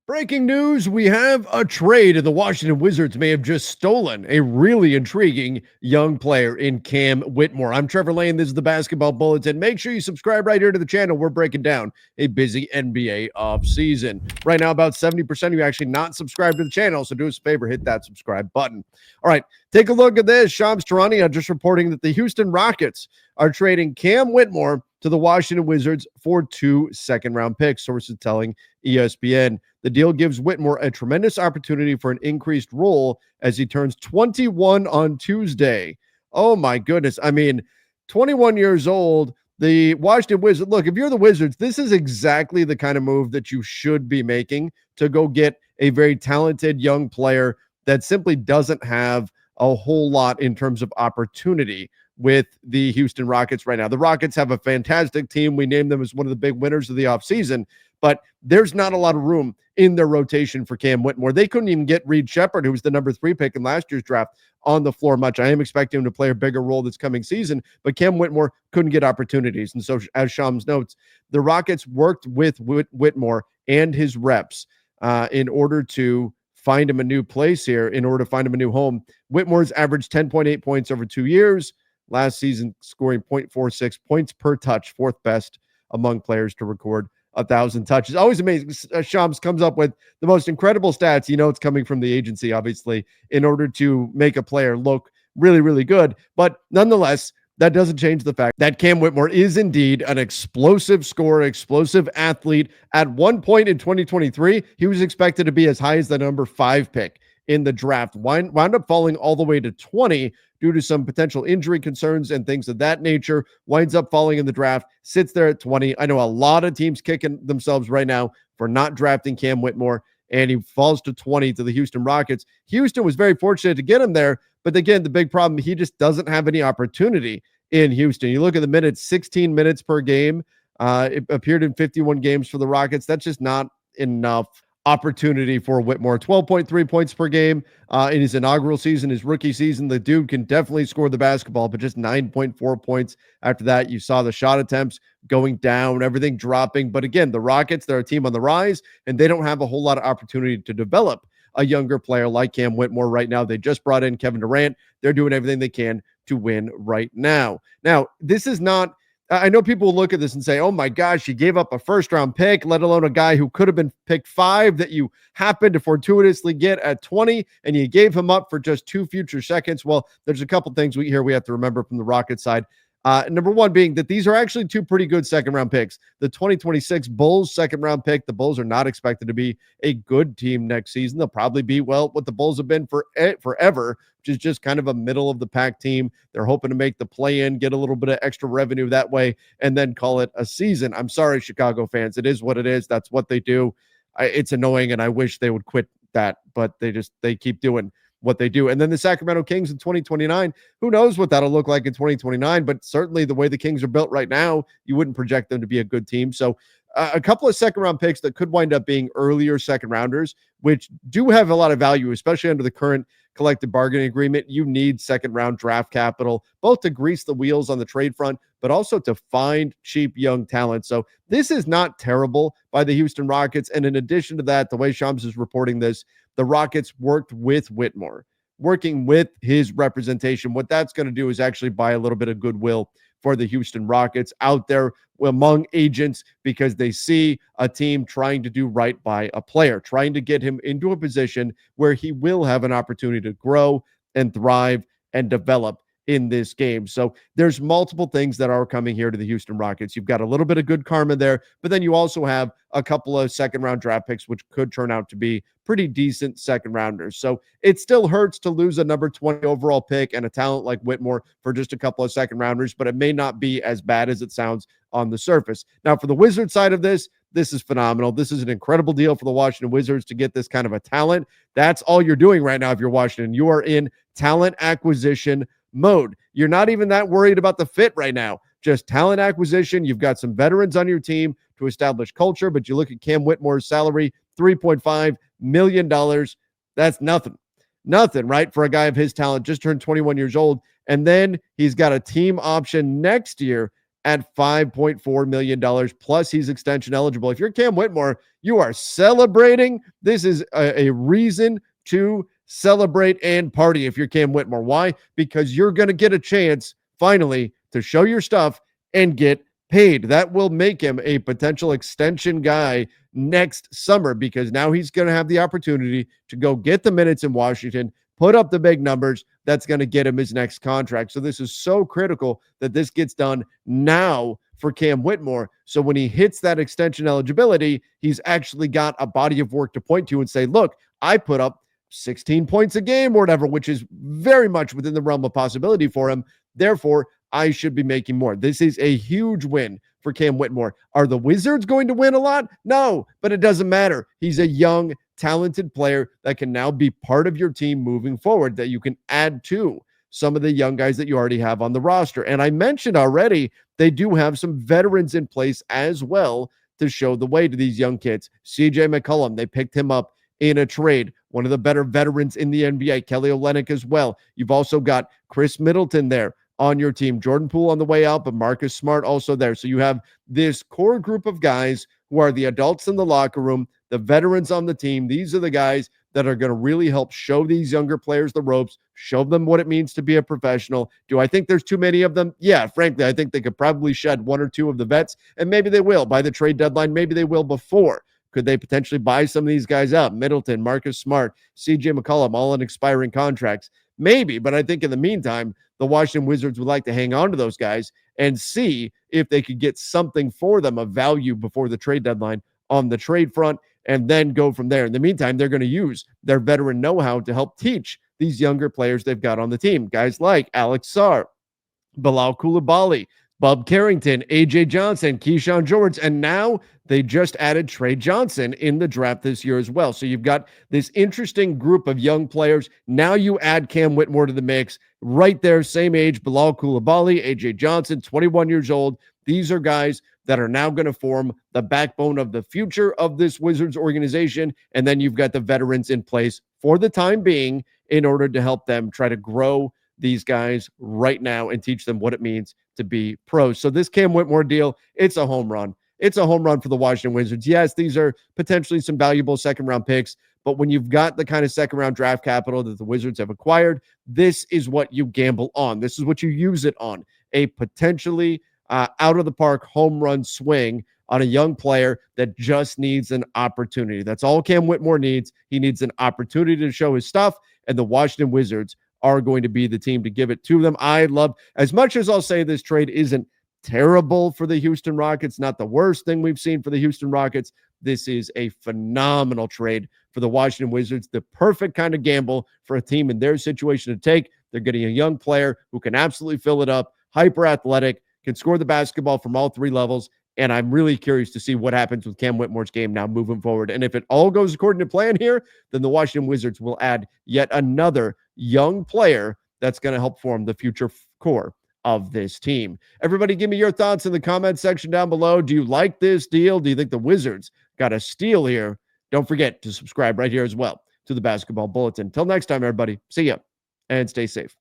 Breaking news, we have a trade, and the Washington Wizards may have just stolen a really intriguing young player in Cam Whitmore. I'm Trevor Lane. This is the Basketball Bulletin. Make sure you subscribe right here to the channel. We're breaking down a busy NBA offseason. Right now, about 70% of you actually not subscribed to the channel, so do us a favor, hit that subscribe button. All right, take a look at this. Shams Charania just reporting that the Houston Rockets are trading Cam Whitmore to the Washington Wizards for 2 second-round picks, sources telling ESPN. The deal gives Whitmore a tremendous opportunity for an increased role as he turns 21 on Tuesday. Oh, my goodness. I mean, 21 years old, the Washington Wizards. Look, if you're the Wizards, this is exactly the kind of move that you should be making to go get a very talented young player that simply doesn't have a whole lot in terms of opportunity with the Houston Rockets right now. The Rockets have a fantastic team. We named them as one of the big winners of the offseason, but there's not a lot of room in their rotation for Cam Whitmore. They couldn't even get Reed Shepherd, who was the number 3 pick in last year's draft, on the floor much. I am expecting him to play a bigger role this coming season, but Cam Whitmore couldn't get opportunities. And so, as Shams notes, the Rockets worked with Whitmore and his reps in order to find him a new place here, in order to find him a new home. Whitmore's averaged 10.8 points over 2 years. Last season, scoring 0.46 points per touch, fourth best among players to record 1,000 touches. Always amazing. Shams comes up with the most incredible stats. You know, it's coming from the agency, obviously, in order to make a player look really, really good. But nonetheless, that doesn't change the fact that Cam Whitmore is indeed an explosive scorer, explosive athlete. At one point in 2023, he was expected to be as high as the number 5 pick in the draft. Wound up falling all the way to 20 due to some potential injury concerns and things of that nature. Winds up falling in the draft, sits there at 20. I know a lot of teams kicking themselves right now for not drafting Cam Whitmore, and he falls to 20 to the Houston Rockets. Houston was very fortunate to get him there, but again, the big problem, he just doesn't have any opportunity in Houston. You look at the minutes, 16 minutes per game. It appeared in 51 games for the Rockets. That's just not enough opportunity for Whitmore. 12.3 points per game in his inaugural season, his rookie season. The dude can definitely score the basketball, but just 9.4 points after that. You saw the shot attempts going down, everything dropping. But again, the Rockets, they're a team on the rise, and they don't have a whole lot of opportunity to develop a younger player like Cam Whitmore right now. They just brought in Kevin Durant. They're doing everything they can to win right now. Now, this is not, I know people will look at this and say, oh my gosh, you gave up a first-round pick, let alone a guy who could have been picked 5 that you happened to fortuitously get at 20, and you gave him up for just 2 future seconds. Well, there's a couple things we have to remember from the Rocket side. Number one being that these are actually 2 pretty good second-round picks. The 2026 Bulls second-round pick, the Bulls are not expected to be a good team next season. They'll probably be, well, what the Bulls have been forever, which is just kind of a middle-of-the-pack team. They're hoping to make the play-in, get a little bit of extra revenue that way, and then call it a season. I'm sorry, Chicago fans. It is what it is. That's what they do. It's annoying, and I wish they would quit that, but they keep doing what they do. And then the Sacramento Kings in 2029, who knows what that'll look like in 2029, but certainly the way the Kings are built right now, you wouldn't project them to be a good team. So a couple of second round picks that could wind up being earlier second rounders, which do have a lot of value, especially under the current collective bargaining agreement. You need second round draft capital, both to grease the wheels on the trade front, but also to find cheap young talent. So this is not terrible by the Houston Rockets. And in addition to that, the way Shams is reporting this, the Rockets worked with Whitmore, working with his representation. What that's going to do is actually buy a little bit of goodwill for the Houston Rockets out there among agents, because they see a team trying to do right by a player, trying to get him into a position where he will have an opportunity to grow and thrive and develop in this game. So there's multiple things that are coming here to the Houston Rockets. You've got a little bit of good karma there, but then you also have a couple of second round draft picks, which could turn out to be pretty decent second rounders. So it still hurts to lose a number 20 overall pick and a talent like Whitmore for just a couple of second rounders, but it may not be as bad as it sounds on the surface. Now, for the Wizards side of this is phenomenal. This is an incredible deal for the Washington Wizards to get this kind of a talent. That's all you're doing right now if you're Washington. You are in talent acquisition mode. You're not even that worried about the fit right now. Just talent acquisition. You've got some veterans on your team to establish culture, but you look at Cam Whitmore's salary, $3.5 million. That's nothing. Nothing, right? For a guy of his talent, just turned 21 years old. And then he's got a team option next year at $5.4 million plus he's extension eligible. If you're Cam Whitmore, you are celebrating. This is a reason to celebrate and party if you're Cam Whitmore. Why? Because you're going to get a chance finally to show your stuff and get paid. That will make him a potential extension guy next summer because now he's going to have the opportunity to go get the minutes in Washington, put up the big numbers. That's going to get him his next contract. So this is so critical that this gets done now for Cam Whitmore. So when he hits that extension eligibility, he's actually got a body of work to point to and say, look, I put up 16 points a game or whatever, which is very much within the realm of possibility for him. Therefore, I should be making more. This is a huge win for Cam Whitmore. Are the Wizards going to win a lot? No, but it doesn't matter. He's a young, talented player that can now be part of your team moving forward, that you can add to some of the young guys that you already have on the roster. And I mentioned already, they do have some veterans in place as well to show the way to these young kids. CJ McCollum, they picked him up in a trade. One of the better veterans in the NBA, Kelly Olynyk as well. You've also got Chris Middleton there on your team. Jordan Poole on the way out, but Marcus Smart also there. So you have this core group of guys who are the adults in the locker room, the veterans on the team. These are the guys that are going to really help show these younger players the ropes, show them what it means to be a professional. Do I think there's too many of them? Yeah, frankly, I think they could probably shed one or two of the vets, and maybe they will by the trade deadline. Maybe they will before. Could they potentially buy some of these guys out? Middleton, Marcus Smart, CJ McCollum, all on expiring contracts. Maybe, but I think in the meantime, the Washington Wizards would like to hang on to those guys and see if they could get something for them of value before the trade deadline on the trade front and then go from there. In the meantime, they're going to use their veteran know-how to help teach these younger players they've got on the team. Guys like Alex Sarr, Bilal Coulibaly, Bub Carrington, AJ Johnson, Keyshawn George, and now they just added Trey Johnson in the draft this year as well. So you've got this interesting group of young players. Now you add Cam Whitmore to the mix. Right there, same age, Bilal Coulibaly, AJ Johnson, 21 years old. These are guys that are now going to form the backbone of the future of this Wizards organization. And then you've got the veterans in place for the time being in order to help them try to grow these guys right now and teach them what it means to be pros. So this Cam Whitmore deal, it's a home run. It's a home run for the Washington Wizards. Yes, these are potentially some valuable second-round picks, but when you've got the kind of second-round draft capital that the Wizards have acquired, this is what you gamble on. This is what you use it on, a potentially out-of-the-park home run swing on a young player that just needs an opportunity. That's all Cam Whitmore needs. He needs an opportunity to show his stuff, and the Washington Wizards are going to be the team to give it to them. I love, as much as I'll say this trade isn't terrible for the Houston Rockets, not the worst thing we've seen for the Houston Rockets, this is a phenomenal trade for the Washington Wizards, the perfect kind of gamble for a team in their situation to take. They're getting a young player who can absolutely fill it up, hyper athletic, can score the basketball from all three levels, and I'm really curious to see what happens with Cam Whitmore's game now moving forward. And if it all goes according to plan here, then the Washington Wizards will add yet another young player that's going to help form the future core of this team. Everybody give me your thoughts in the comment section down below. Do you like this deal? Do you think the Wizards got a steal here? Don't forget to subscribe right here as well to the Basketball Bulletin. Till next time, everybody. See ya and stay safe.